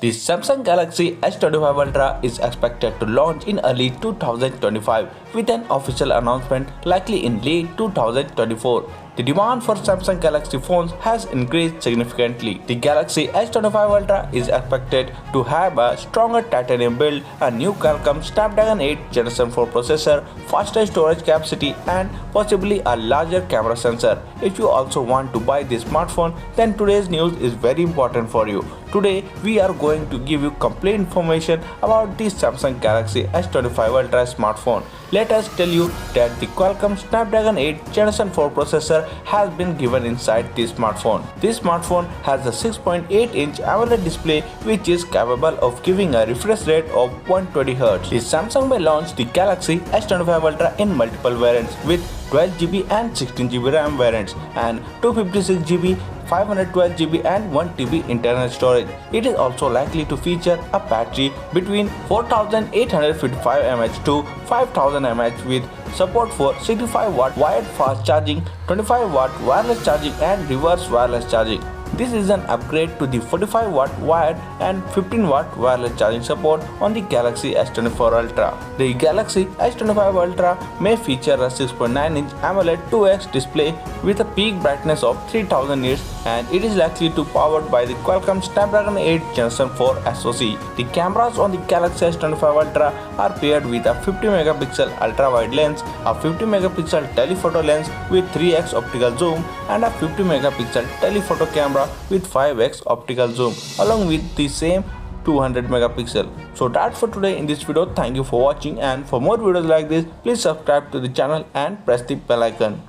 The Samsung Galaxy S25 Ultra is expected to launch in early 2025 with an official announcement likely in late 2024. The demand for Samsung Galaxy phones has increased significantly. The Galaxy S25 Ultra is expected to have a stronger titanium build, a new Qualcomm Snapdragon 8 Gen 4 processor, faster storage capacity and possibly a larger camera sensor. If you also want to buy this smartphone, then today's news is very important for you. Today we are going to give you complete information about the Samsung Galaxy S25 Ultra smartphone. Let us tell you that the Qualcomm Snapdragon 8 Gen 4 processor has been given inside this smartphone. This smartphone has a 6.8-inch AMOLED display which is capable of giving a refresh rate of 120Hz. The Samsung may launch the Galaxy S25 Ultra in multiple variants with 12GB and 16GB RAM variants and 256GB, 512GB and 1TB internal storage. It is also likely to feature a battery between 4855 mAh to 5000 mAh with support for 65W wired fast charging, 25W wireless charging and reverse wireless charging. This is an upgrade to the 45W wired and 15W wireless charging support on the Galaxy S24 Ultra. The Galaxy S25 Ultra may feature a 6.9-inch AMOLED 2X display with a peak brightness of 3000 nits and it is likely to be powered by the Qualcomm Snapdragon 8 Gen 4 SoC. The cameras on the Galaxy S25 Ultra are paired with a 50MP ultra-wide lens, a 50MP telephoto lens with 3x optical zoom and a 50MP telephoto camera with 5x optical zoom along with the same 200MP. So that's for today in this video. Thank you for watching, and for more videos like this please subscribe to the channel and press the bell icon.